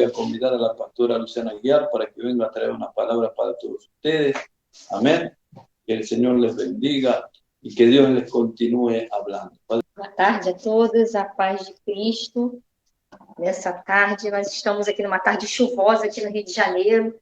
a convidar a la pastora Luciana Aguiar para que venga a traer una palabra para todos ustedes. Amén. Que el Señor les bendiga e que Deus les continue hablando. Boa tarde a todos, a paz de Cristo. Nessa tarde, nós estamos aqui numa tarde chuvosa aqui no Rio de Janeiro.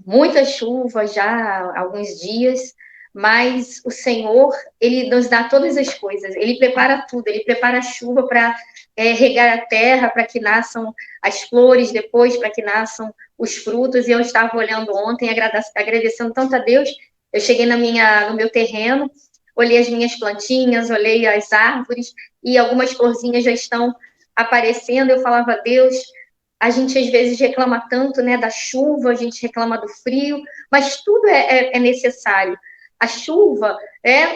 Muita chuva já há alguns dias, mas o Senhor, Ele nos dá todas as coisas. Ele prepara tudo, Ele prepara a chuva para regar a terra, para que nasçam as flores depois, para que nasçam os frutos. E eu estava olhando ontem, agradecendo tanto a Deus. Eu cheguei no meu terreno, olhei as minhas plantinhas, olhei as árvores, e algumas florzinhas já estão aparecendo. Eu falava a Deus, a gente às vezes reclama tanto, né, da chuva, a gente reclama do frio, mas tudo é necessário. A chuva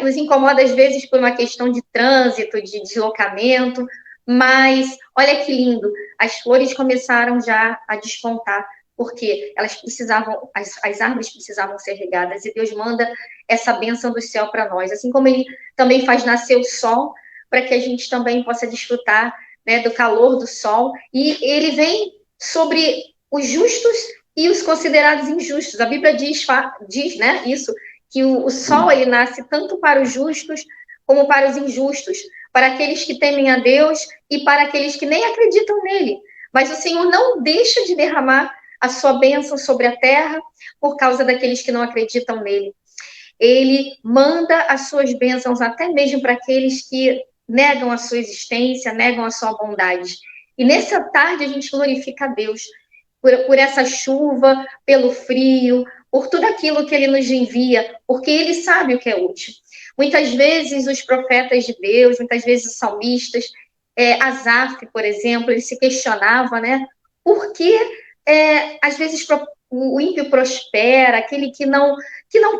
nos incomoda às vezes por uma questão de trânsito, de deslocamento, mas olha que lindo, as flores começaram já a despontar, porque elas precisavam, as árvores precisavam ser regadas, e Deus manda essa bênção do céu para nós, assim como Ele também faz nascer o sol, para que a gente também possa desfrutar, né, do calor do sol, e Ele vem sobre os justos e os considerados injustos. A Bíblia diz, né, isso, que o sol ele nasce tanto para os justos como para os injustos, para aqueles que temem a Deus e para aqueles que nem acreditam nele. Mas o Senhor não deixa de derramar a sua bênção sobre a terra por causa daqueles que não acreditam nele. Ele manda as suas bênçãos até mesmo para aqueles que negam a sua existência, negam a sua bondade. E nessa tarde a gente glorifica a Deus por essa chuva, pelo frio, por tudo aquilo que Ele nos envia, porque Ele sabe o que é útil. Muitas vezes os profetas de Deus, muitas vezes os salmistas, Asaf, por exemplo, ele se questionava, né? Por que às vezes o ímpio prospera, aquele que não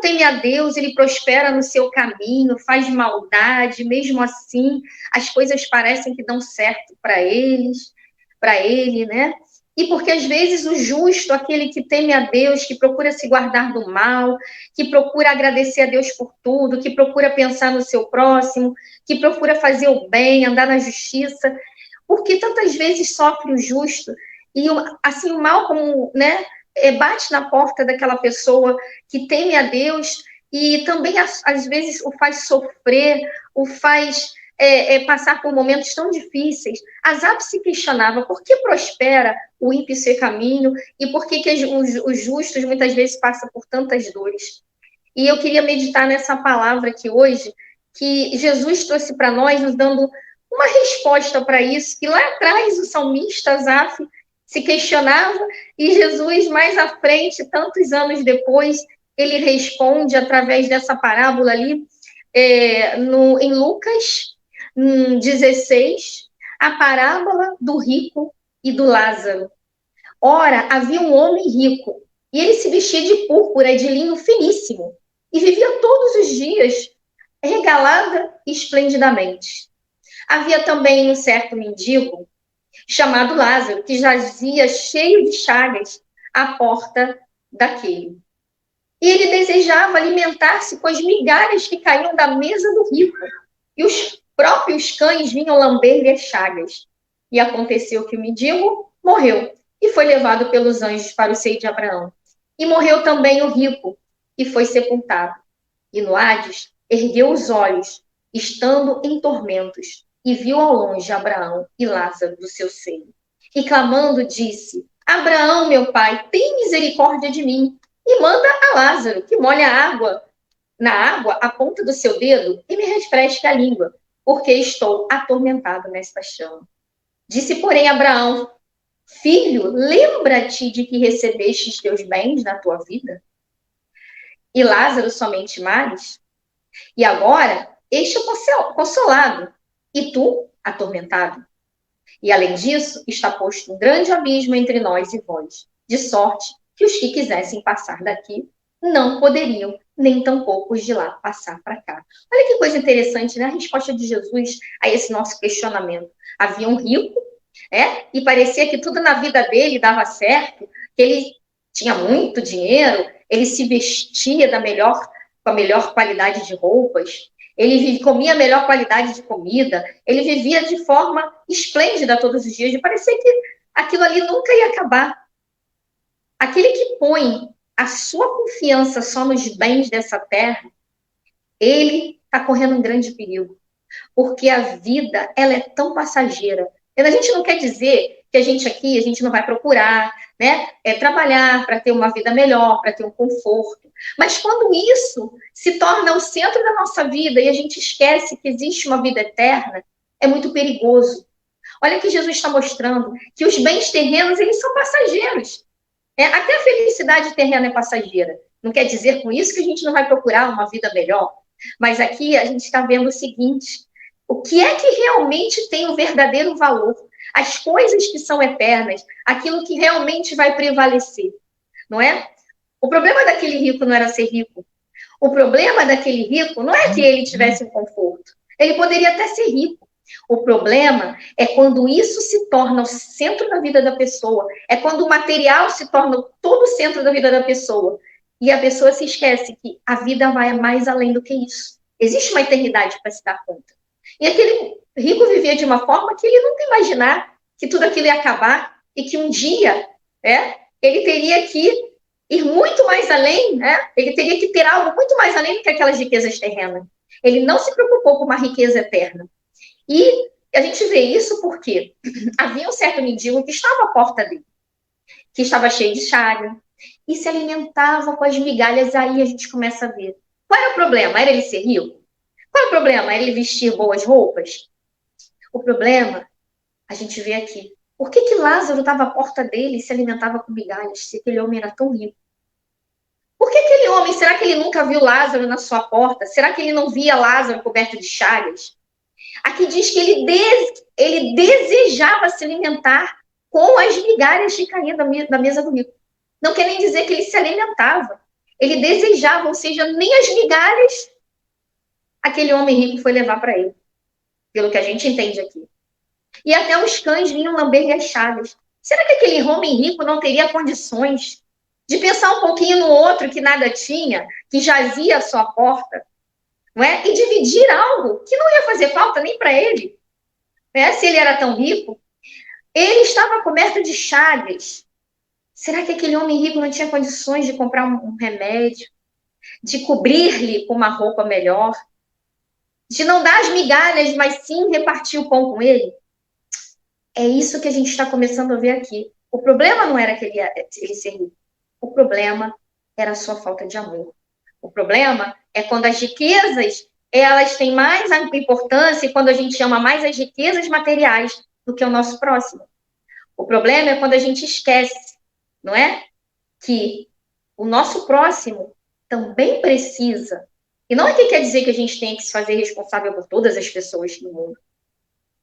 teme a Deus, ele prospera no seu caminho, faz maldade, mesmo assim as coisas parecem que dão certo para ele, né? E porque às vezes o justo, aquele que teme a Deus, que procura se guardar do mal, que procura agradecer a Deus por tudo, que procura pensar no seu próximo, que procura fazer o bem, andar na justiça, porque tantas vezes sofre o justo, e assim o mal, como, né, bate na porta daquela pessoa que teme a Deus, e também às vezes o faz sofrer, o faz passar por momentos tão difíceis. Asaf se questionava por que prospera o ímpio seu caminho e por que os justos muitas vezes passam por tantas dores. E eu queria meditar nessa palavra aqui hoje, que Jesus trouxe para nós, nos dando uma resposta para isso, que lá atrás o salmista Asaf se questionava, e Jesus, mais à frente, tantos anos depois, ele responde através dessa parábola ali, em Lucas 16, a parábola do rico e do Lázaro. Ora, havia um homem rico, e ele se vestia de púrpura e de linho finíssimo, e vivia todos os dias regalada e esplendidamente. Havia também um certo mendigo, chamado Lázaro, que jazia cheio de chagas à porta daquele. E ele desejava alimentar-se com as migalhas que caíam da mesa do rico, e os próprios cães vinham lamber-lhe as chagas. E aconteceu que o mendigo morreu, e foi levado pelos anjos para o seio de Abraão. E morreu também o rico, e foi sepultado. E no Hades ergueu os olhos, estando em tormentos, e viu ao longe Abraão e Lázaro do seu seio. E clamando disse: Abraão, meu pai, tem misericórdia de mim, e manda a Lázaro que molhe na água a ponta do seu dedo e me refresque a língua, porque estou atormentado nesta chama. Disse, porém, Abraão: Filho, lembra-te de que recebeste os teus bens na tua vida, e Lázaro somente males? E agora este é consolado, e tu atormentado. E além disso, está posto um grande abismo entre nós e vós, de sorte que os que quisessem passar daqui não poderiam, nem tampouco os de lá passar para cá. Olha que coisa interessante, né? A resposta de Jesus a esse nosso questionamento. Havia um rico, e parecia que tudo na vida dele dava certo, que ele tinha muito dinheiro, ele se vestia com a melhor qualidade de roupas, ele comia a melhor qualidade de comida, ele vivia de forma esplêndida todos os dias, e parecia que aquilo ali nunca ia acabar. Aquele que põe a sua confiança só nos bens dessa terra, ele está correndo um grande perigo. Porque a vida, ela é tão passageira. E a gente não quer dizer que a gente não vai procurar, né, trabalhar para ter uma vida melhor, para ter um conforto. Mas quando isso se torna o centro da nossa vida e a gente esquece que existe uma vida eterna, é muito perigoso. Olha que Jesus está mostrando que os bens terrenos, eles são passageiros. Até a felicidade terrena é passageira. Não quer dizer com isso que a gente não vai procurar uma vida melhor. Mas aqui a gente está vendo o seguinte: o que é que realmente tem o verdadeiro valor? As coisas que são eternas, aquilo que realmente vai prevalecer, não é? O problema daquele rico não era ser rico. O problema daquele rico não é que ele tivesse um conforto. Ele poderia até ser rico. O problema é quando isso se torna o centro da vida da pessoa. É quando o material se torna todo o centro da vida da pessoa. E a pessoa se esquece que a vida vai mais além do que isso. Existe uma eternidade para se dar conta. E aquele rico vivia de uma forma que ele nunca imaginar que tudo aquilo ia acabar e que um dia ele teria que ir muito mais além, ele teria que ter algo muito mais além do que aquelas riquezas terrenas. Ele não se preocupou com uma riqueza eterna. E a gente vê isso porque havia um certo mendigo que estava à porta dele, que estava cheio de chaga, e se alimentava com as migalhas. Aí a gente começa a ver. Qual era o problema? Era ele ser rico? Qual era o problema? Era ele vestir boas roupas? O problema, a gente vê aqui. Por que Lázaro estava à porta dele e se alimentava com migalhas, se aquele homem era tão rico? Por que aquele homem, será que ele nunca viu Lázaro na sua porta? Será que ele não via Lázaro coberto de chagas? Aqui diz que ele desejava se alimentar com as migalhas que caíam da mesa do rico. Não quer nem dizer que ele se alimentava. Ele desejava, ou seja, nem as migalhas aquele homem rico foi levar para ele. Pelo que a gente entende aqui. E até os cães vinham lamber as chagas. Será que aquele homem rico não teria condições de pensar um pouquinho no outro que nada tinha, que jazia à sua porta? Não é? E dividir algo que não ia fazer falta nem para ele. Se ele era tão rico, ele estava coberto de chagas. Será que aquele homem rico não tinha condições de comprar um remédio, de cobrir-lhe com uma roupa melhor, de não dar as migalhas, mas sim repartir o pão com ele? É isso que a gente está começando a ver aqui. O problema não era que ele ser rico. O problema era a sua falta de amor. O problema é quando as riquezas, elas têm mais importância e quando a gente ama mais as riquezas materiais do que o nosso próximo. O problema é quando a gente esquece, não é? Que o nosso próximo também precisa. E não é que quer dizer que a gente tem que se fazer responsável por todas as pessoas do mundo.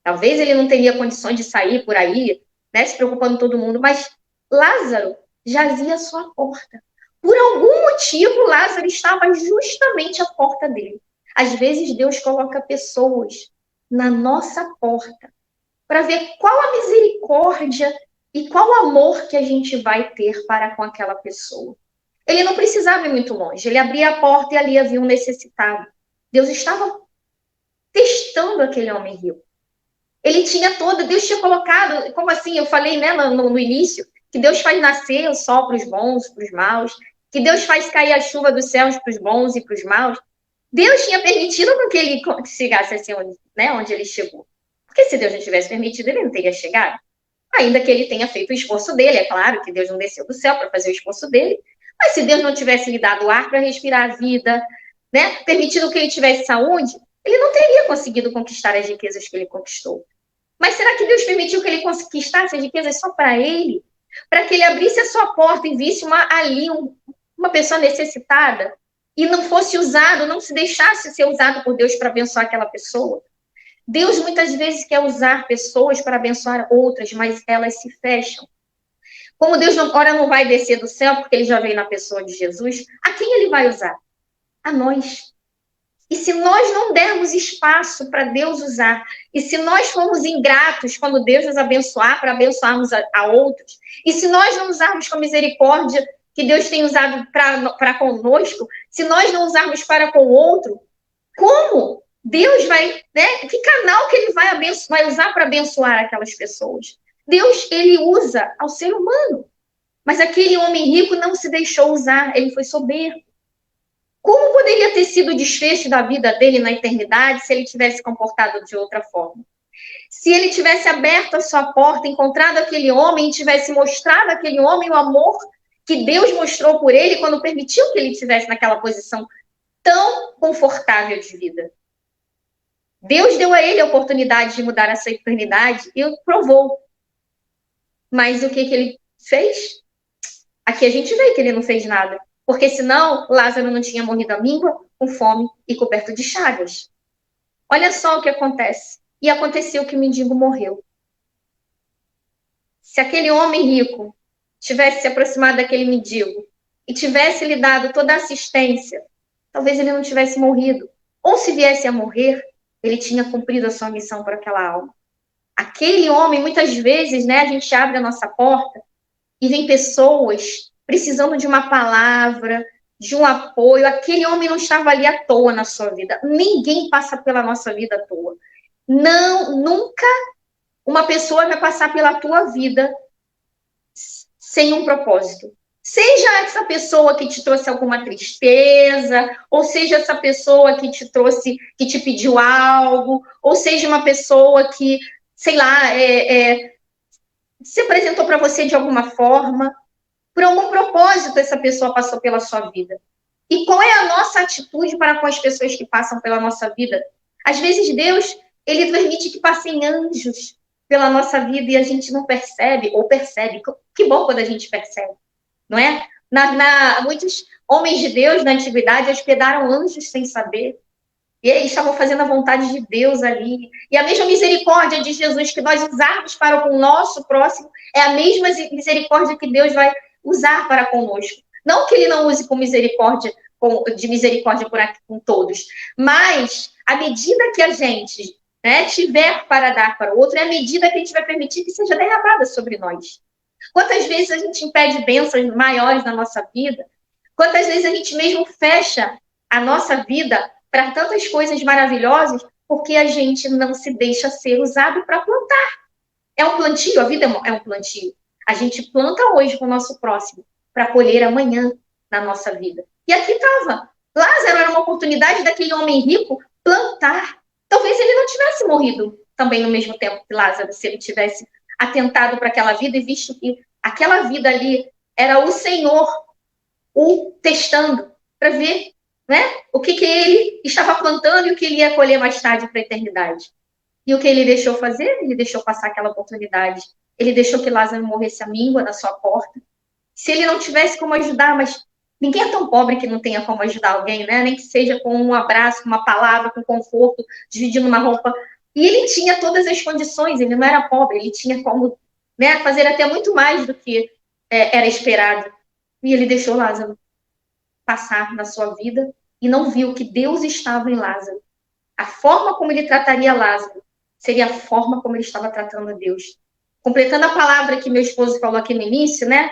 Talvez ele não teria condições de sair por aí, se preocupando com todo mundo, mas Lázaro jazia à sua porta. Por algum motivo, Lázaro estava justamente à porta dele. Às vezes, Deus coloca pessoas na nossa porta para ver qual a misericórdia e qual o amor que a gente vai ter para com aquela pessoa. Ele não precisava ir muito longe. Ele abria a porta e ali havia um necessitado. Deus estava testando aquele homem rico. Ele tinha Deus tinha colocado, como assim, eu falei no início, que Deus faz nascer o sol para os bons, para os maus, que Deus faz cair a chuva dos céus para os bons e para os maus. Deus tinha permitido que ele chegasse assim onde ele chegou. Porque se Deus não tivesse permitido, ele não teria chegado. Ainda que ele tenha feito o esforço dele, é claro que Deus não desceu do céu para fazer o esforço dele, mas se Deus não tivesse lhe dado ar para respirar a vida, permitido que ele tivesse saúde, ele não teria conseguido conquistar as riquezas que ele conquistou. Mas será que Deus permitiu que ele conquistasse as riquezas só para ele? Para que ele abrisse a sua porta e visse uma pessoa necessitada e não fosse usado, não se deixasse ser usado por Deus para abençoar aquela pessoa? Deus muitas vezes quer usar pessoas para abençoar outras, mas elas se fecham. Como Deus agora não vai descer do céu, porque ele já veio na pessoa de Jesus, a quem ele vai usar? A nós. E se nós não dermos espaço para Deus usar, e se nós formos ingratos quando Deus nos abençoar, para abençoarmos a outros, e se nós não usarmos com misericórdia que Deus tem usado para conosco, se nós não usarmos para com o outro, como Deus vai, que canal que ele vai usar para abençoar aquelas pessoas? Deus, ele usa ao ser humano. Mas aquele homem rico não se deixou usar, ele foi soberbo. Como poderia ter sido o desfecho da vida dele na eternidade se ele tivesse comportado de outra forma? Se ele tivesse aberto a sua porta, encontrado aquele homem e tivesse mostrado àquele homem o amor que Deus mostrou por ele quando permitiu que ele estivesse naquela posição tão confortável de vida. Deus deu a ele a oportunidade de mudar a sua eternidade e o provou. Mas o que ele fez? Aqui a gente vê que ele não fez nada. Porque senão Lázaro não tinha morrido à míngua, com fome e coberto de chagas. Olha só o que acontece. E aconteceu que o mendigo morreu. Se aquele homem rico tivesse se aproximado daquele mendigo e tivesse lhe dado toda a assistência, talvez ele não tivesse morrido. Ou se viesse a morrer, ele tinha cumprido a sua missão para aquela alma. Aquele homem, muitas vezes, né, a gente abre a nossa porta e vem pessoas precisando de uma palavra, de um apoio. Aquele homem não estava ali à toa na sua vida. Ninguém passa pela nossa vida à toa. Não, nunca uma pessoa vai passar pela tua vida sem um propósito. Seja essa pessoa que te trouxe alguma tristeza, ou seja essa pessoa que te trouxe, que te pediu algo, ou seja uma pessoa que, sei lá, se apresentou para você de alguma forma. Por algum propósito essa pessoa passou pela sua vida. E qual é a nossa atitude para com as pessoas que passam pela nossa vida? Às vezes Deus, ele permite que passem anjos pela nossa vida e a gente não percebe, ou percebe. Que bom quando a gente percebe, não é? Muitos homens de Deus na antiguidade hospedaram anjos sem saber. E eles estavam fazendo a vontade de Deus ali. E a mesma misericórdia de Jesus que nós usarmos para o nosso próximo é a mesma misericórdia que Deus vai usar para conosco. Não que ele não use com misericórdia, de misericórdia com todos, mas à medida que a gente, né, tiver para dar para o outro, é a medida que a gente vai permitir que seja derramada sobre nós. Quantas vezes a gente impede bênçãos maiores na nossa vida? Quantas vezes a gente mesmo fecha a nossa vida para tantas coisas maravilhosas porque a gente não se deixa ser usado para plantar? É um plantio, a vida é um plantio. A gente planta hoje com o nosso próximo para colher amanhã na nossa vida. E aqui estava. Lázaro era uma oportunidade daquele homem rico plantar. Talvez ele não tivesse morrido também no mesmo tempo que Lázaro, se ele tivesse atentado para aquela vida e visto que aquela vida ali era o Senhor o testando para ver, né, o que ele estava plantando e o que ele ia colher mais tarde para a eternidade. E o que ele deixou fazer? Ele deixou passar aquela oportunidade. Ele deixou que Lázaro morresse à míngua na sua porta. Se ele não tivesse como ajudar, mas ninguém é tão pobre que não tenha como ajudar alguém, né? Nem que seja com um abraço, com uma palavra, com conforto, dividindo uma roupa. E ele tinha todas as condições, ele não era pobre, ele tinha como, né, fazer até muito mais do que era esperado. E ele deixou Lázaro passar na sua vida e não viu que Deus estava em Lázaro. A forma como ele trataria Lázaro seria a forma como ele estava tratando a Deus. Completando a palavra que meu esposo falou aqui no início, né?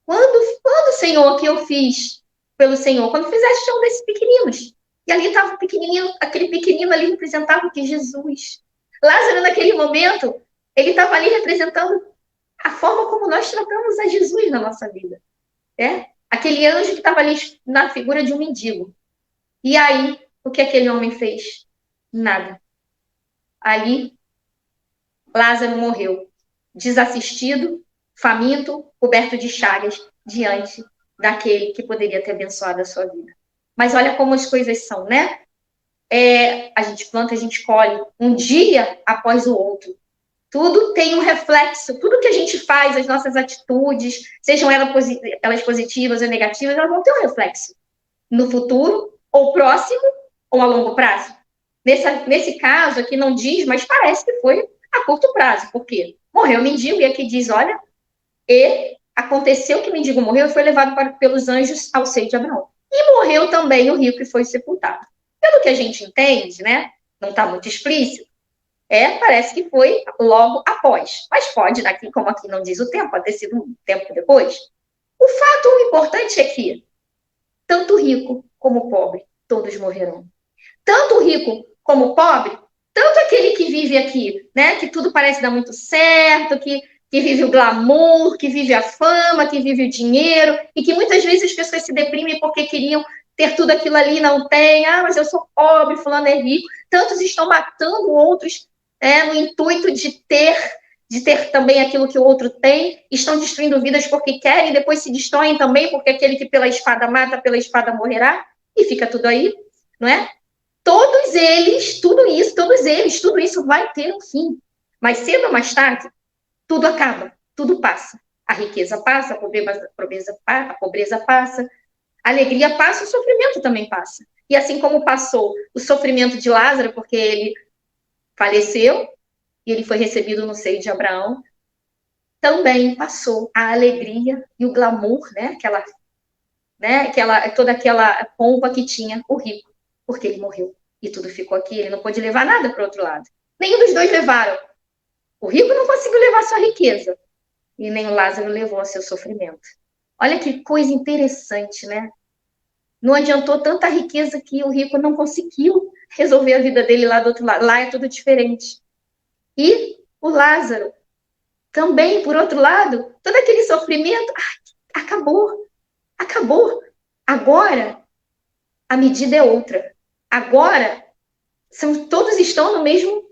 Quando, Senhor, que eu fiz pelo Senhor? Quando fizeste um desses pequeninos. E ali estava o pequenininho, aquele pequenino ali representava o que? Jesus. Lázaro, naquele momento, ele estava ali representando a forma como nós tratamos a Jesus na nossa vida. Aquele anjo que estava ali na figura de um mendigo. E aí, o que aquele homem fez? Nada. Ali, Lázaro morreu, desassistido, faminto, coberto de chagas, diante daquele que poderia ter abençoado a sua vida. Mas olha como as coisas são, né? A gente planta, a gente colhe, um dia após o outro. Tudo tem um reflexo, tudo que a gente faz, as nossas atitudes, sejam elas positivas ou negativas, elas vão ter um reflexo no futuro, ou próximo, ou a longo prazo. Nesse caso aqui não diz, mas parece que foi a curto prazo. Por quê? Morreu o mendigo, e aqui diz, olha, e aconteceu que o mendigo morreu e foi levado pelos anjos ao seio de Abraão. E morreu também o rico e foi sepultado. Pelo que a gente entende, né? Não está muito explícito. Parece que foi logo após. Mas pode, daqui, como aqui não diz o tempo, pode ter sido um tempo depois. O fato importante é que tanto rico como pobre, todos morrerão. Tanto rico como pobre, tanto aquele que vive aqui, né, que tudo parece dar muito certo, que que vive o glamour, que vive a fama, que vive o dinheiro, e que muitas vezes as pessoas se deprimem porque queriam ter tudo aquilo ali, não tem. Ah, mas eu sou pobre, fulano é rico. Tantos estão matando outros no intuito de ter também aquilo que o outro tem, estão destruindo vidas porque querem, depois se destroem também, porque aquele que pela espada mata, pela espada morrerá, e fica tudo aí, não é? Todos eles, tudo isso vai ter um fim. Mas cedo ou mais tarde, tudo acaba, tudo passa. A riqueza passa, a pobreza passa, a alegria passa, o sofrimento também passa. E assim como passou o sofrimento de Lázaro, porque ele faleceu, e ele foi recebido no seio de Abraão, também passou a alegria e o glamour, toda aquela pompa que tinha o rico, porque ele morreu. E tudo ficou aqui, ele não pôde levar nada para o outro lado. Nenhum dos dois levaram. O rico não conseguiu levar sua riqueza, e nem o Lázaro levou seu sofrimento. Olha que coisa interessante, né? Não adiantou tanta riqueza que o rico não conseguiu resolver a vida dele lá do outro lado. Lá é tudo diferente. E o Lázaro também, por outro lado, todo aquele sofrimento, acabou. Agora, a medida é outra. Agora, todos estão no mesmo,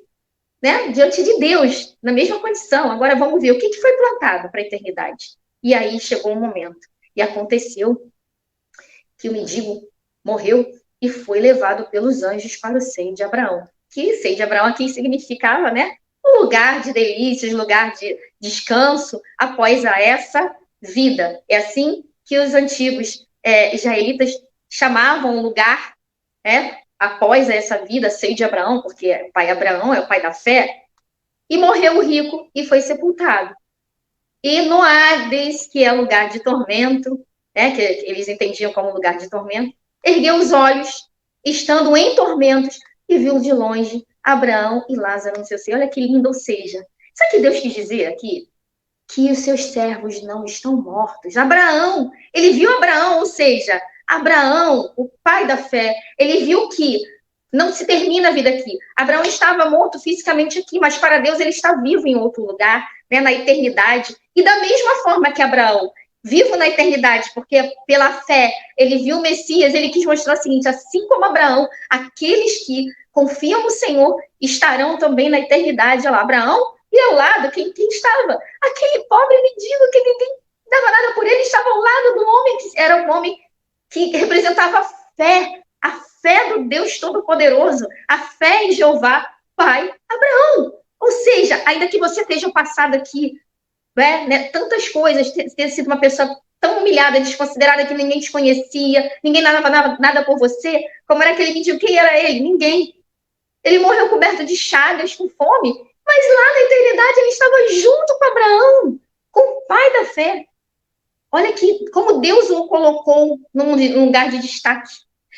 diante de Deus, na mesma condição. Agora vamos ver o que foi plantado para a eternidade. E aí chegou um momento. E aconteceu que o mendigo morreu e foi levado pelos anjos para o seio de Abraão. Que seio de Abraão aqui significava, um lugar de delícias, lugar de descanso após essa vida. É assim que os antigos israelitas chamavam o lugar, após essa vida, seio de Abraão, porque o pai Abraão é o pai da fé, e morreu o rico e foi sepultado. E no Hades, que é lugar de tormento, que eles entendiam como lugar de tormento, ergueu os olhos, estando em tormentos, e viu de longe Abraão e Lázaro no seu seio. Olha que lindo, ou seja, sabe o que Deus quis dizer aqui? Que os seus servos não estão mortos. Abraão, ele viu Abraão, ou seja, Abraão, o pai da fé, ele viu que não se termina a vida aqui. Abraão estava morto fisicamente aqui, mas para Deus ele está vivo em outro lugar, na eternidade. E da mesma forma que Abraão, vivo na eternidade, porque pela fé ele viu o Messias, ele quis mostrar o seguinte: assim como Abraão, aqueles que confiam no Senhor estarão também na eternidade. Olha lá, Abraão, e ao lado, quem estava? Aquele pobre mendigo que ninguém dava nada por ele, estava ao lado do homem, que era um homem que representava a fé do Deus Todo-Poderoso, a fé em Jeová, Pai Abraão. Ou seja, ainda que você esteja passado aqui, tantas coisas, ter sido uma pessoa tão humilhada, desconsiderada, que ninguém te conhecia, ninguém dava nada por você, como era aquele mendigo, quem era ele? Ninguém. Ele morreu coberto de chagas, com fome, mas lá na eternidade ele estava junto com Abraão, com o pai da fé. Olha como Deus o colocou num lugar de destaque.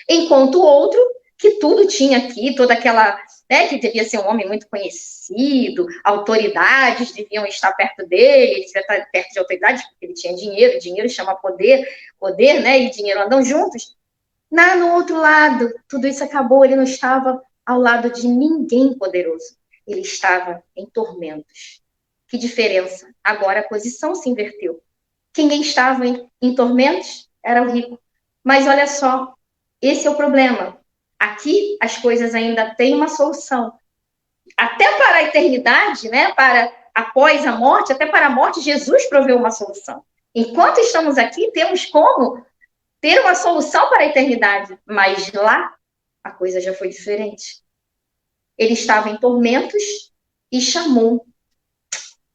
Enquanto o outro, que tudo tinha aqui, toda aquela, que devia ser um homem muito conhecido, autoridades deviam estar perto dele, ele devia estar perto de autoridades, porque ele tinha dinheiro chama poder, e dinheiro andam juntos. No outro lado, tudo isso acabou, ele não estava ao lado de ninguém poderoso, ele estava em tormentos. Que diferença? Agora a posição se inverteu. Quem estava em tormentos era o rico. Mas olha só, esse é o problema. Aqui as coisas ainda têm uma solução. Até para a eternidade, para após a morte, até para a morte, Jesus proveu uma solução. Enquanto estamos aqui, temos como ter uma solução para a eternidade. Mas lá, a coisa já foi diferente. Ele estava em tormentos e chamou.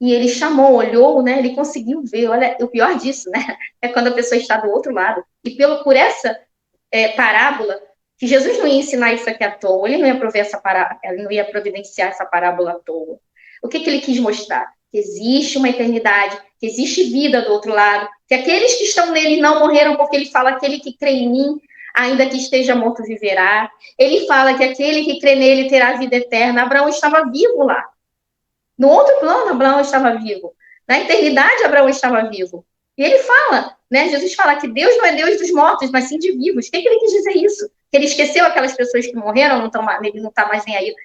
E ele chamou, olhou, ele conseguiu ver. Olha, o pior disso, é quando a pessoa está do outro lado. E por essa parábola, que Jesus não ia ensinar isso aqui à toa, ele não ia providenciar essa parábola à toa. O que ele quis mostrar? Que existe uma eternidade, que existe vida do outro lado, que aqueles que estão nele não morreram, porque ele fala: aquele que crê em mim, ainda que esteja morto, viverá. Ele fala que aquele que crê nele terá vida eterna. Abraão estava vivo lá. No outro plano, Abraão estava vivo. Na eternidade, Abraão estava vivo. E ele fala, Jesus fala que Deus não é Deus dos mortos, mas sim de vivos. O que ele quis dizer isso? Que ele esqueceu aquelas pessoas que morreram, ele não está mais nem aí.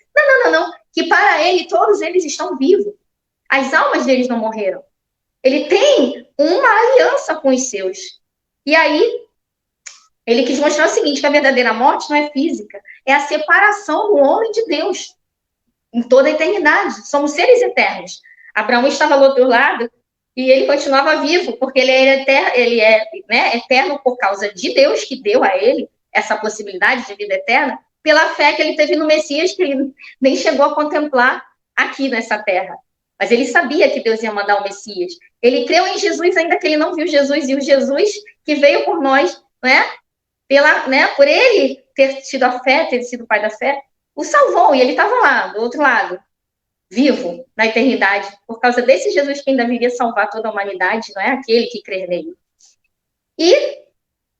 Não. Que para ele, todos eles estão vivos. As almas deles não morreram. Ele tem uma aliança com os seus. E aí, ele quis mostrar o seguinte, que a verdadeira morte não é física, é a separação do homem de Deus em toda a eternidade. Somos seres eternos. Abraão estava do outro lado e ele continuava vivo, porque ele é né, eterno por causa de Deus, que deu a ele essa possibilidade de vida eterna, pela fé que ele teve no Messias, que ele nem chegou a contemplar aqui nessa terra. Mas ele sabia que Deus ia mandar o Messias. Ele creu em Jesus, ainda que ele não viu Jesus, e o Jesus que veio por nós, por ele ter tido a fé, ter sido o pai da fé, o salvou, e ele estava lá, do outro lado, vivo, na eternidade, por causa desse Jesus que ainda viria salvar toda a humanidade, não é aquele que crer nele. E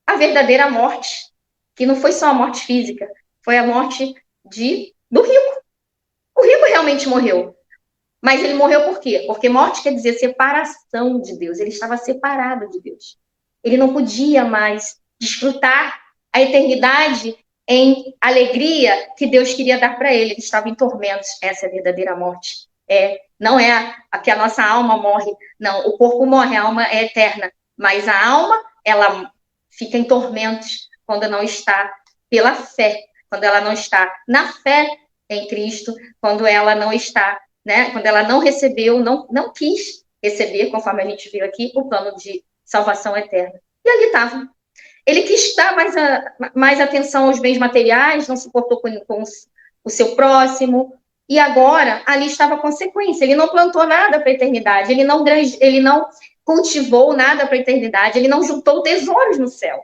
a verdadeira morte, que não foi só a morte física, foi a morte do rico. O rico realmente morreu. Mas ele morreu por quê? Porque morte quer dizer separação de Deus. Ele estava separado de Deus. Ele não podia mais desfrutar a eternidade em alegria que Deus queria dar para ele. Ele estava em tormentos. Essa é a verdadeira morte. Não é a que a nossa alma morre. Não, o corpo morre, a alma é eterna. Mas a alma, ela fica em tormentos quando não está pela fé. Quando ela não está na fé em Cristo. Quando ela não está, quando ela não recebeu, não quis receber, conforme a gente viu aqui, o plano de salvação eterna. E ali estava. Ele quis dar mais atenção aos bens materiais, não se importou com o seu próximo, e agora ali estava a consequência. Ele não plantou nada para a eternidade, ele não cultivou nada para a eternidade, ele não juntou tesouros no céu.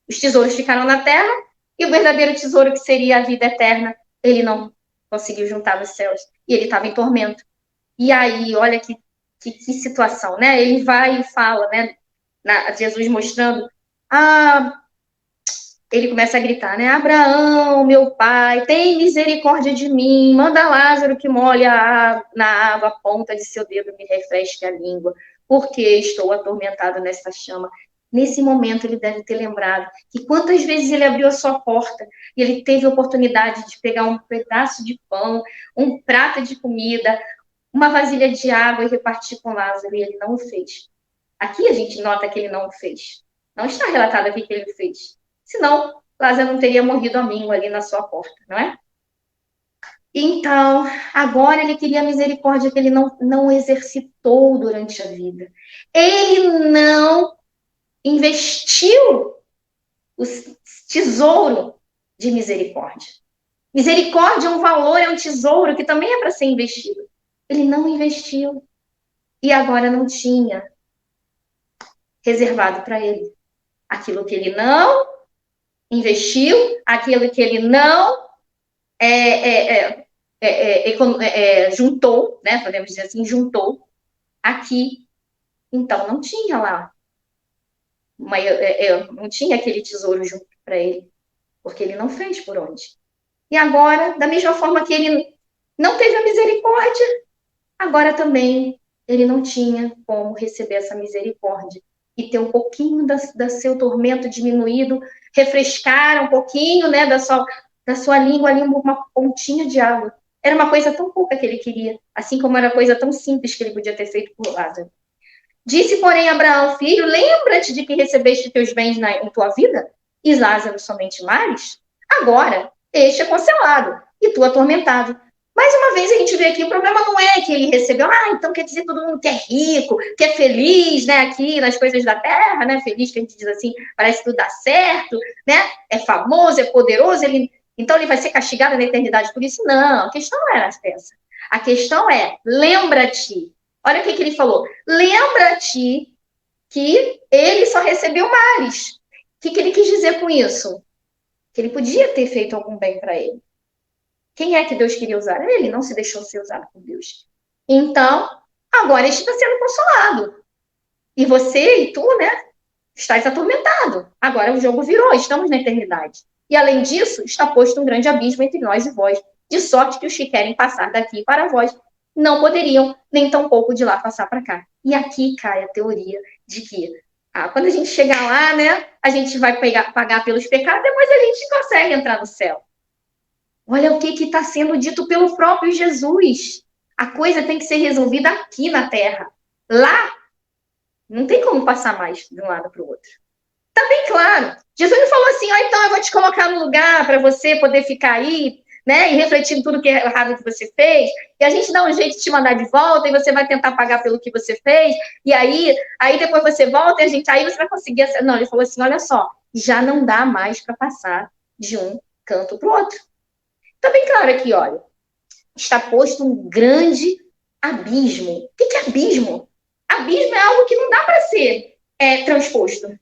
Os tesouros ficaram na terra, e o verdadeiro tesouro, que seria a vida eterna, ele não conseguiu juntar nos céus, e ele estava em tormento. E aí, olha que situação, né? Ele vai e fala, Jesus mostrando, ele começa a gritar, Abraão, meu pai, tem misericórdia de mim, manda Lázaro que molhe na água a ponta de seu dedo, me refresque a língua, porque estou atormentado nessa chama. Nesse momento, ele deve ter lembrado que quantas vezes ele abriu a sua porta e ele teve a oportunidade de pegar um pedaço de pão, um prato de comida, uma vasilha de água e repartir com Lázaro, e ele não o fez. Aqui a gente nota que ele não o fez. Não está relatado aqui que ele o fez. Senão, Lázaro não teria morrido à míngua ali na sua porta, não é? Então, agora ele queria a misericórdia que ele não exercitou durante a vida. Ele não investiu o tesouro de misericórdia. Misericórdia é um valor, é um tesouro que também é para ser investido. Ele não investiu. E agora não tinha reservado para ele. Aquilo que ele não investiu, aquilo que ele não juntou, podemos dizer assim, juntou aqui. Então, não tinha lá. Não tinha aquele tesouro junto para ele, porque ele não fez por onde. E agora, da mesma forma que ele não teve a misericórdia, agora também ele não tinha como receber essa misericórdia e ter um pouquinho do seu tormento diminuído, refrescar um pouquinho, da sua língua ali, uma pontinha de água. Era uma coisa tão pouca que ele queria, assim como era coisa tão simples que ele podia ter feito por Lázaro. Disse, porém, Abraão, filho, lembra-te de que recebeste teus bens em tua vida, e Lázaro somente males? Agora, este é consolado, e tu atormentado. Mais uma vez a gente vê aqui, o problema não é que ele recebeu, então quer dizer todo mundo que é rico, que é feliz, aqui nas coisas da terra, feliz que a gente diz assim, parece que tudo dá certo, é famoso, é poderoso, então ele vai ser castigado na eternidade por isso? Não, a questão não era essa. A questão é, lembra-te, olha o que ele falou, lembra-te que ele só recebeu males. O que ele quis dizer com isso? Que ele podia ter feito algum bem para ele. Quem é que Deus queria usar? Ele não se deixou ser usado por Deus. Então, agora ele está sendo consolado. E você e tu, estás atormentado. Agora o jogo virou, estamos na eternidade. E além disso, está posto um grande abismo entre nós e vós, de sorte que os que querem passar daqui para vós não poderiam, nem tampouco de lá passar para cá. E aqui cai a teoria de que quando a gente chegar lá, a gente vai pagar pelos pecados, depois a gente consegue entrar no céu. Olha o que está sendo dito pelo próprio Jesus. A coisa tem que ser resolvida aqui na terra. Lá, Não tem como passar mais de um lado para o outro. Tá bem claro. Jesus não falou assim, então eu vou te colocar no lugar para você poder ficar aí, né, e refletir tudo que é errado que você fez, e a gente dá um jeito de te mandar de volta, e você vai tentar pagar pelo que você fez, e aí depois você volta, e aí você vai conseguir... Não, ele falou assim, olha só, já não dá mais para passar de um canto para o outro. Tá bem claro aqui, olha. Está posto um grande abismo. O que é abismo? Abismo é algo que não dá para ser transposto.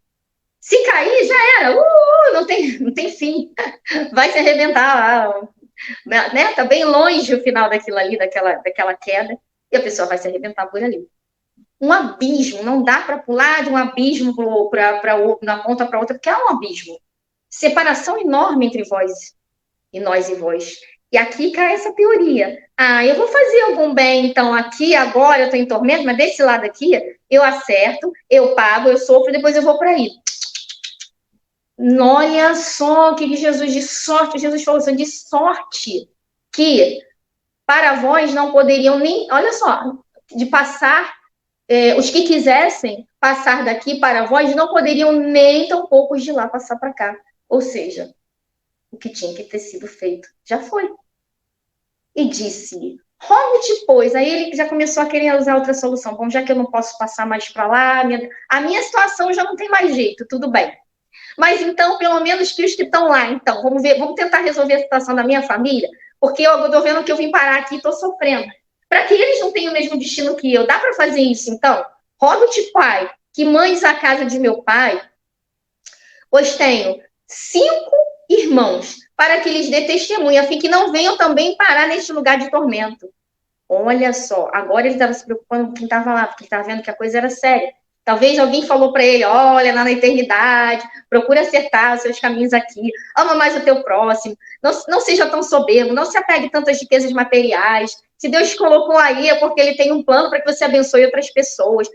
Se cair, já era. Não tem fim. Vai se arrebentar lá. Né? Tá bem longe o final daquilo ali, daquela queda, e a pessoa vai se arrebentar por ali. Um abismo, não dá para pular de um abismo para uma ponta para outra, porque é um abismo. Separação enorme entre vós e nós e vós. E aqui cai essa teoria. Eu vou fazer algum bem, então, aqui, agora, eu estou em tormento, mas desse lado aqui, eu acerto, eu pago, eu sofro, depois eu vou para aí. Olha só o que Jesus de sorte, Jesus falou assim, de sorte, que para vós não poderiam nem, olha só, de passar, os que quisessem passar daqui para vós não poderiam nem tão poucos de lá passar para cá. Ou seja, o que tinha que ter sido feito já foi. E disse, rogo-te, pois. Aí ele já começou a querer usar outra solução. Bom, já que eu não posso passar mais para lá, a minha situação já não tem mais jeito, tudo bem. Mas então, pelo menos que os que estão lá, então, vamos tentar resolver a situação da minha família, porque eu estou vendo que eu vim parar aqui e estou sofrendo. Para que eles não tenham o mesmo destino que eu, dá para fazer isso, então? Rogo-te, pai, que mandes a casa de meu pai, pois tenho 5 irmãos, para que lhes dê testemunho, a fim que não venham também parar neste lugar de tormento. Olha só, agora ele estava se preocupando com quem estava lá, porque ele estava vendo que a coisa era séria. Talvez alguém falou para ele, olha, lá na eternidade, procura acertar os seus caminhos aqui, ama mais o teu próximo, não seja tão soberbo, não se apegue tantas riquezas materiais. Se Deus te colocou aí é porque ele tem um plano para que você abençoe outras pessoas.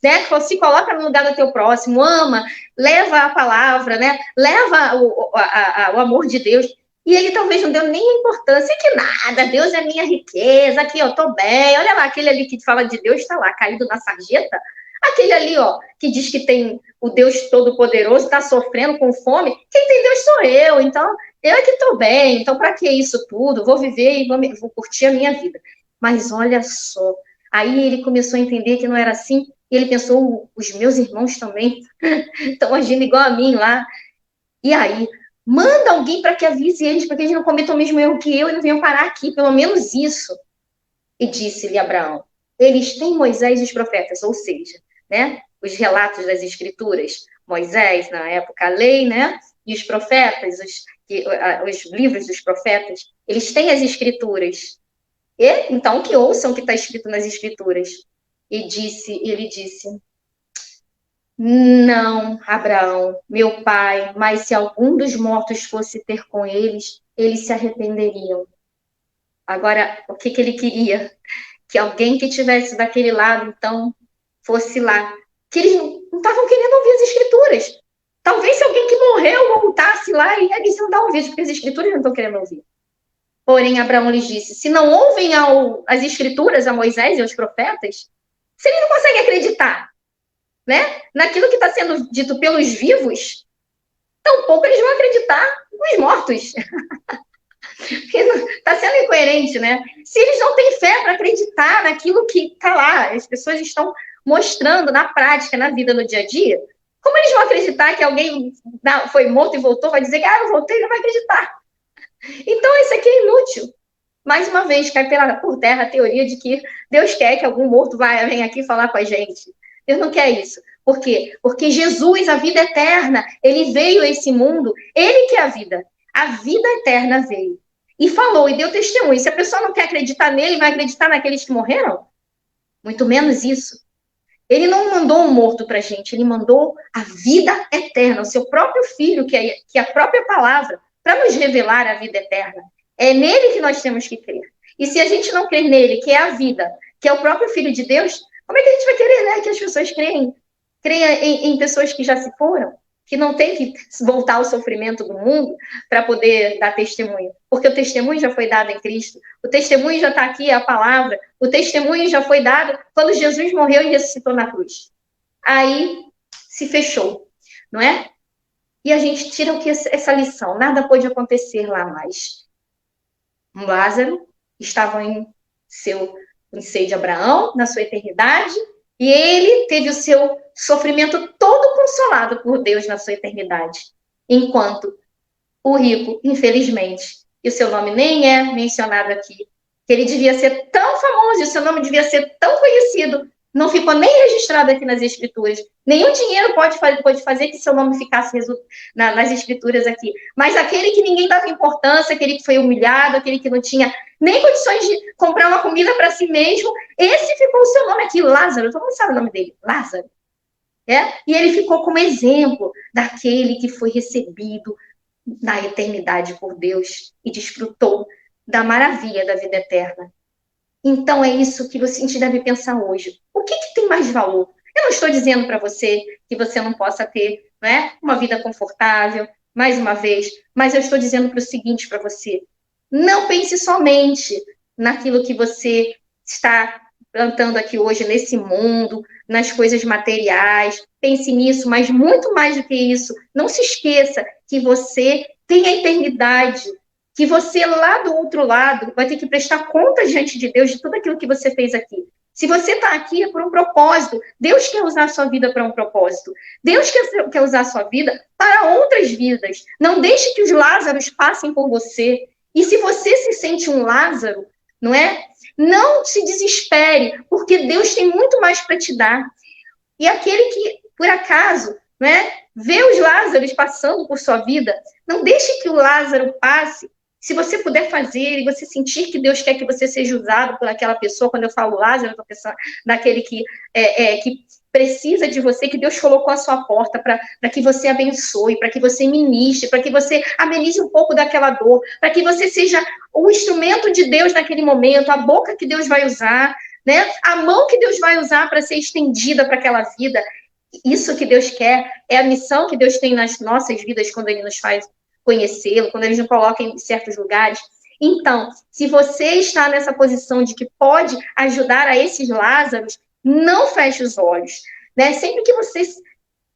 Né? Se coloca no lugar do teu próximo, ama, leva a palavra, né? Leva o amor de Deus. E ele talvez não deu nem importância, que nada, Deus é minha riqueza, aqui, ó, tô bem. Olha lá, aquele ali que fala de Deus está lá, caído na sarjeta. Aquele ali, ó, que diz que tem o Deus Todo-Poderoso, está sofrendo com fome. Quem tem Deus sou eu, então eu é que estou bem. Então, para que isso tudo? Vou viver e vou curtir a minha vida. Mas olha só, aí ele começou a entender que não era assim, e ele pensou, os meus irmãos também estão agindo igual a mim lá. E aí, manda alguém para que avise eles, para que eles não cometam o mesmo erro que eu e não venham parar aqui, pelo menos isso. E disse-lhe Abraão, eles têm Moisés e os profetas, ou seja, né, os relatos das escrituras, Moisés, na época, a lei, né, e os profetas, os livros dos profetas, eles têm as escrituras. E, então, que ouçam o que está escrito nas escrituras. E ele disse, não, Abraão, meu pai, mas se algum dos mortos fosse ter com eles, eles se arrependeriam. Agora, o que ele queria? Que alguém que estivesse daquele lado, então, fosse lá. Que eles não estavam querendo ouvir as escrituras. Talvez se alguém que morreu voltasse lá e eles não davam ouvido, porque as escrituras não estão querendo ouvir. Porém, Abraão lhes disse, se não ouvem as escrituras, a Moisés e aos profetas, se eles não conseguem acreditar, né, naquilo que está sendo dito pelos vivos, tampouco eles vão acreditar nos mortos. Está sendo incoerente, né? Se eles não têm fé para acreditar naquilo que está lá, as pessoas estão mostrando na prática, na vida, no dia a dia, como eles vão acreditar que alguém foi morto e voltou, vai dizer que eu voltei, não vai acreditar. Então, isso aqui é inútil. Mais uma vez, cai por terra a teoria de que Deus quer que algum morto venha aqui falar com a gente. Deus não quer isso. Por quê? Porque Jesus, a vida eterna, ele veio a esse mundo, ele que é a vida. A vida eterna veio. E falou, e deu testemunho. Se a pessoa não quer acreditar nele, vai acreditar naqueles que morreram? Muito menos isso. Ele não mandou um morto para a gente, ele mandou a vida eterna, o seu próprio filho, que é a própria palavra, para nos revelar a vida eterna. É nele que nós temos que crer. E se a gente não crer nele, que é a vida, que é o próprio Filho de Deus, como é que a gente vai querer, né, que as pessoas creem em pessoas que já se foram? Que não tem que voltar ao sofrimento do mundo para poder dar testemunho. Porque o testemunho já foi dado em Cristo. O testemunho já está aqui, é a palavra. O testemunho já foi dado quando Jesus morreu e ressuscitou na cruz. aí se fechou, não é? E a gente tira o que essa lição? Nada pode acontecer lá mais. Lázaro estava em seio de Abraão, na sua eternidade, e ele teve o seu sofrimento todo consolado por Deus na sua eternidade. Enquanto o rico, infelizmente, e o seu nome nem é mencionado aqui, que ele devia ser tão famoso, e o seu nome devia ser tão conhecido, não ficou nem registrado aqui nas escrituras. Nenhum dinheiro pode fazer que seu nome ficasse nas escrituras aqui. Mas aquele que ninguém dava importância, aquele que foi humilhado, aquele que não tinha nem condições de comprar uma comida para si mesmo, esse ficou o seu nome aqui, Lázaro. Todo mundo sabe o nome dele, Lázaro. E ele ficou como exemplo daquele que foi recebido na eternidade por Deus e desfrutou da maravilha da vida eterna. Então é isso que a gente deve pensar hoje. O que tem mais valor? Eu não estou dizendo para você que você não possa ter, né, uma vida confortável, mais uma vez, mas eu estou dizendo para o seguinte para você: não pense somente naquilo que você está plantando aqui hoje nesse mundo, nas coisas materiais, pense nisso, mas muito mais do que isso, não se esqueça que você tem a eternidade, que você lá do outro lado vai ter que prestar conta diante de Deus de tudo aquilo que você fez aqui. Se você está aqui é por um propósito, Deus quer usar a sua vida para um propósito. Deus quer usar a sua vida para outras vidas. Não deixe que os Lázaros passem por você. E se você se sente um Lázaro, não é? Não se desespere, porque Deus tem muito mais para te dar. E aquele que, por acaso, né, vê os Lázaros passando por sua vida, não deixe que o Lázaro passe. Se você puder fazer e você sentir que Deus quer que você seja usado por aquela pessoa, quando eu falo Lázaro, eu estou pensando naquele que precisa de você, que Deus colocou à sua porta para que você abençoe, para que você ministre, para que você amenize um pouco daquela dor, para que você seja o instrumento de Deus naquele momento, a boca que Deus vai usar, né? A mão que Deus vai usar para ser estendida para aquela vida. Isso que Deus quer, é a missão que Deus tem nas nossas vidas quando Ele nos faz conhecê-lo, quando Ele nos coloca em certos lugares. Então, se você está nessa posição de que pode ajudar a esses Lázaros, não feche os olhos, né? Sempre que você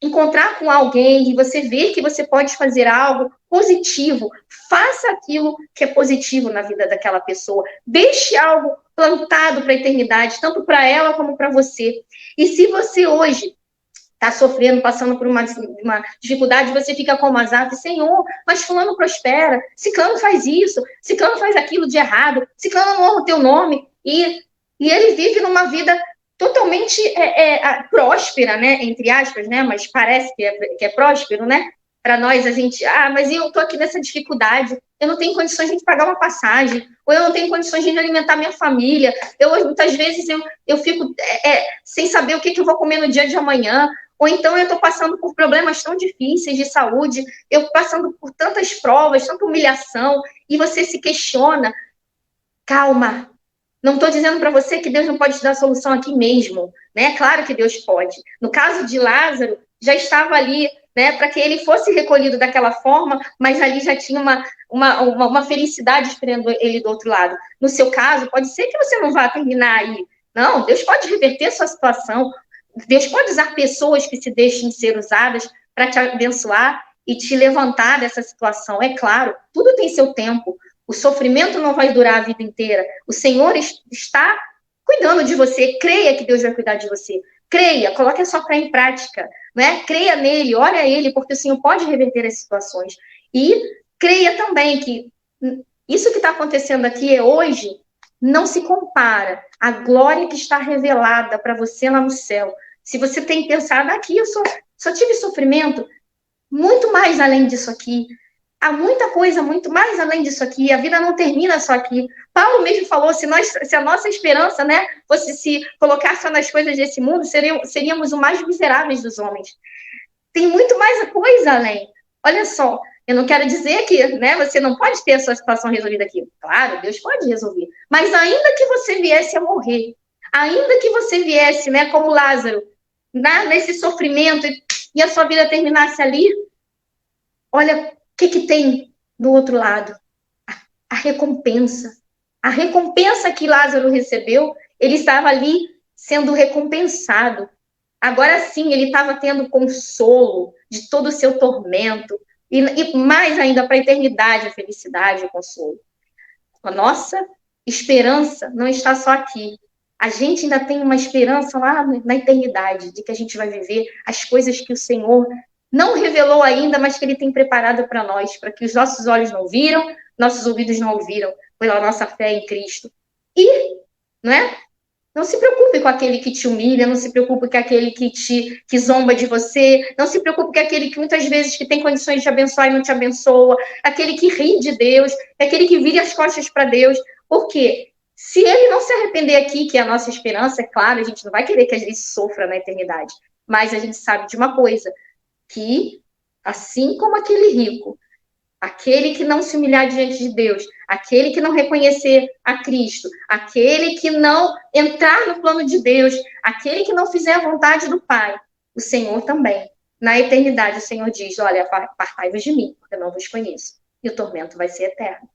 encontrar com alguém e você ver que você pode fazer algo positivo, faça aquilo que é positivo na vida daquela pessoa. Deixe algo plantado para a eternidade, tanto para ela como para você. E se você hoje está sofrendo, passando por uma dificuldade, você fica como Asaf, Senhor, mas fulano prospera, ciclano faz isso, ciclano faz aquilo de errado, ciclano não honra o teu nome, e ele vive numa vida totalmente próspera, né, entre aspas, né, mas parece que é próspero, né, para nós, a gente, mas eu estou aqui nessa dificuldade, eu não tenho condições de pagar uma passagem, ou eu não tenho condições de alimentar minha família, muitas vezes eu fico sem saber o que eu vou comer no dia de amanhã, ou então eu estou passando por problemas tão difíceis de saúde, eu passando por tantas provas, tanta humilhação, e você se questiona. Calma, não estou dizendo para você que Deus não pode te dar solução aqui mesmo, né? Claro que Deus pode. No caso de Lázaro, já estava ali, né, para que ele fosse recolhido daquela forma, mas ali já tinha uma felicidade esperando ele do outro lado. No seu caso, pode ser que você não vá terminar aí. Não, Deus pode reverter a sua situação. Deus pode usar pessoas que se deixem ser usadas para te abençoar e te levantar dessa situação. É claro, tudo tem seu tempo. O sofrimento não vai durar a vida inteira. O Senhor está cuidando de você. Creia que Deus vai cuidar de você. Creia, coloque a sua fé em prática, né? Creia nele, ore a ele, porque o Senhor pode reverter as situações. E creia também que isso que está acontecendo aqui hoje não se compara à glória que está revelada para você lá no céu. Se você tem pensado, aqui eu só tive sofrimento, muito mais além disso aqui. Há muita coisa, muito mais além disso aqui. A vida não termina só aqui. Paulo mesmo falou, se a nossa esperança, né, fosse se colocar só nas coisas desse mundo, seríamos os mais miseráveis dos homens. Tem muito mais coisa além. Olha só, eu não quero dizer que, né, você não pode ter a sua situação resolvida aqui. Claro, Deus pode resolver. Mas ainda que você viesse a morrer, ainda que você viesse, né, como Lázaro, nesse sofrimento e a sua vida terminasse ali, olha o que tem do outro lado? A recompensa. A recompensa que Lázaro recebeu, ele estava ali sendo recompensado. Agora sim, ele estava tendo consolo de todo o seu tormento, e mais ainda para a eternidade, a felicidade, o consolo. A nossa esperança não está só aqui. A gente ainda tem uma esperança lá na eternidade, de que a gente vai viver as coisas que o Senhor não revelou ainda, mas que Ele tem preparado para nós, para que os nossos olhos não viram, nossos ouvidos não ouviram, pela nossa fé em Cristo. E, não é? Não se preocupe com aquele que te humilha, não se preocupe com aquele que zomba de você, não se preocupe com aquele que muitas vezes que tem condições de abençoar e não te abençoa, aquele que ri de Deus, aquele que vira as costas para Deus. Por quê? Se ele não se arrepender aqui, que é a nossa esperança, é claro, a gente não vai querer que a gente sofra na eternidade, mas a gente sabe de uma coisa, que assim como aquele rico, aquele que não se humilhar diante de Deus, aquele que não reconhecer a Cristo, aquele que não entrar no plano de Deus, aquele que não fizer a vontade do Pai, o Senhor também. Na eternidade, o Senhor diz, olha, apartai-vos de mim, porque eu não vos conheço. E o tormento vai ser eterno.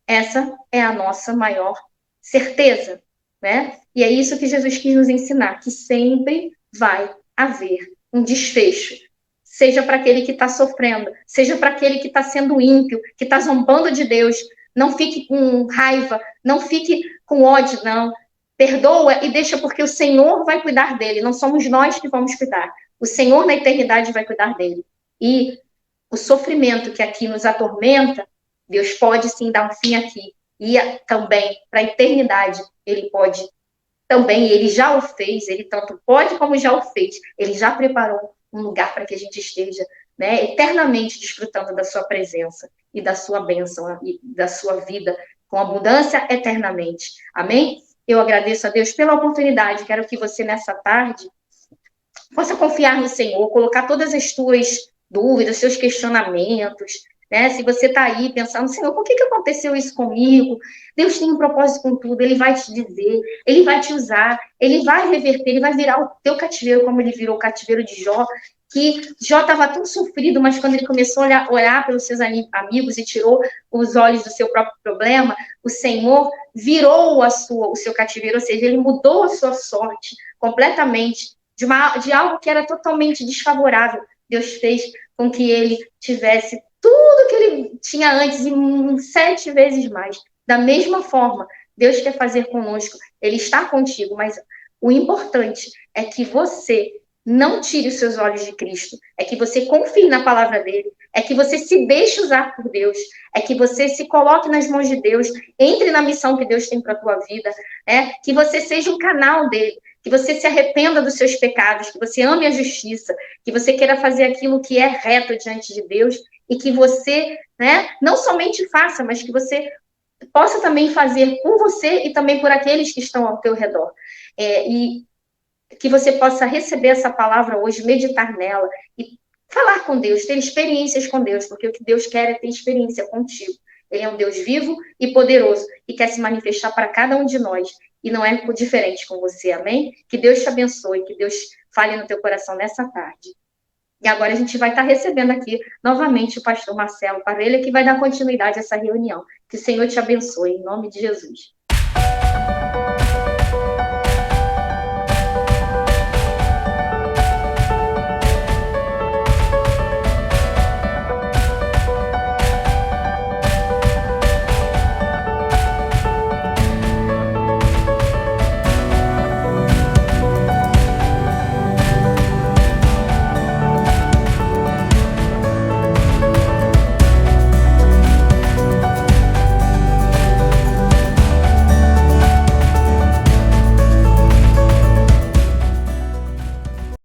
Essa é a nossa maior certeza, né? E é isso que Jesus quis nos ensinar, que sempre vai haver um desfecho, seja para aquele que está sofrendo, seja para aquele que está sendo ímpio, que está zombando de Deus. Não fique com raiva, não fique com ódio, não. Perdoa e deixa, porque o Senhor vai cuidar dele, não somos nós que vamos cuidar. O Senhor na eternidade vai cuidar dele. E o sofrimento que aqui nos atormenta, Deus pode sim dar um fim aqui. E também, para a eternidade, ele pode também, ele já o fez, ele tanto pode como já o fez. Ele já preparou um lugar para que a gente esteja, né, eternamente desfrutando da sua presença e da sua bênção e da sua vida com abundância eternamente. Amém? Eu agradeço a Deus pela oportunidade. Quero que você, nessa tarde, possa confiar no Senhor, colocar todas as suas dúvidas, seus questionamentos, né? Se você está aí pensando, Senhor, por que aconteceu isso comigo? Deus tem um propósito com tudo, Ele vai te dizer, Ele vai te usar, Ele vai reverter, Ele vai virar o teu cativeiro, como Ele virou o cativeiro de Jó, que Jó estava tão sofrido, mas quando ele começou a orar pelos seus amigos e tirou os olhos do seu próprio problema, o Senhor virou o seu cativeiro, ou seja, Ele mudou a sua sorte completamente, de algo que era totalmente desfavorável. Deus fez com que ele tivesse tudo que ele tinha antes e 7 vezes mais. Da mesma forma, Deus quer fazer conosco. Ele está contigo, mas o importante é que você não tire os seus olhos de Cristo, é que você confie na palavra dele, é que você se deixe usar por Deus, é que você se coloque nas mãos de Deus, entre na missão que Deus tem para a tua vida, que você seja um canal dele, que você se arrependa dos seus pecados, que você ame a justiça, que você queira fazer aquilo que é reto diante de Deus e que você, não somente faça, mas que você possa também fazer por você e também por aqueles que estão ao teu redor. E que você possa receber essa palavra hoje, meditar nela e falar com Deus, ter experiências com Deus, porque o que Deus quer é ter experiência contigo. Ele é um Deus vivo e poderoso e quer se manifestar para cada um de nós. E não é diferente com você, amém? Que Deus te abençoe, que Deus fale no teu coração nessa tarde. E agora a gente vai estar recebendo aqui novamente o pastor Marcelo Parelha, que vai dar continuidade a essa reunião. Que o Senhor te abençoe, em nome de Jesus.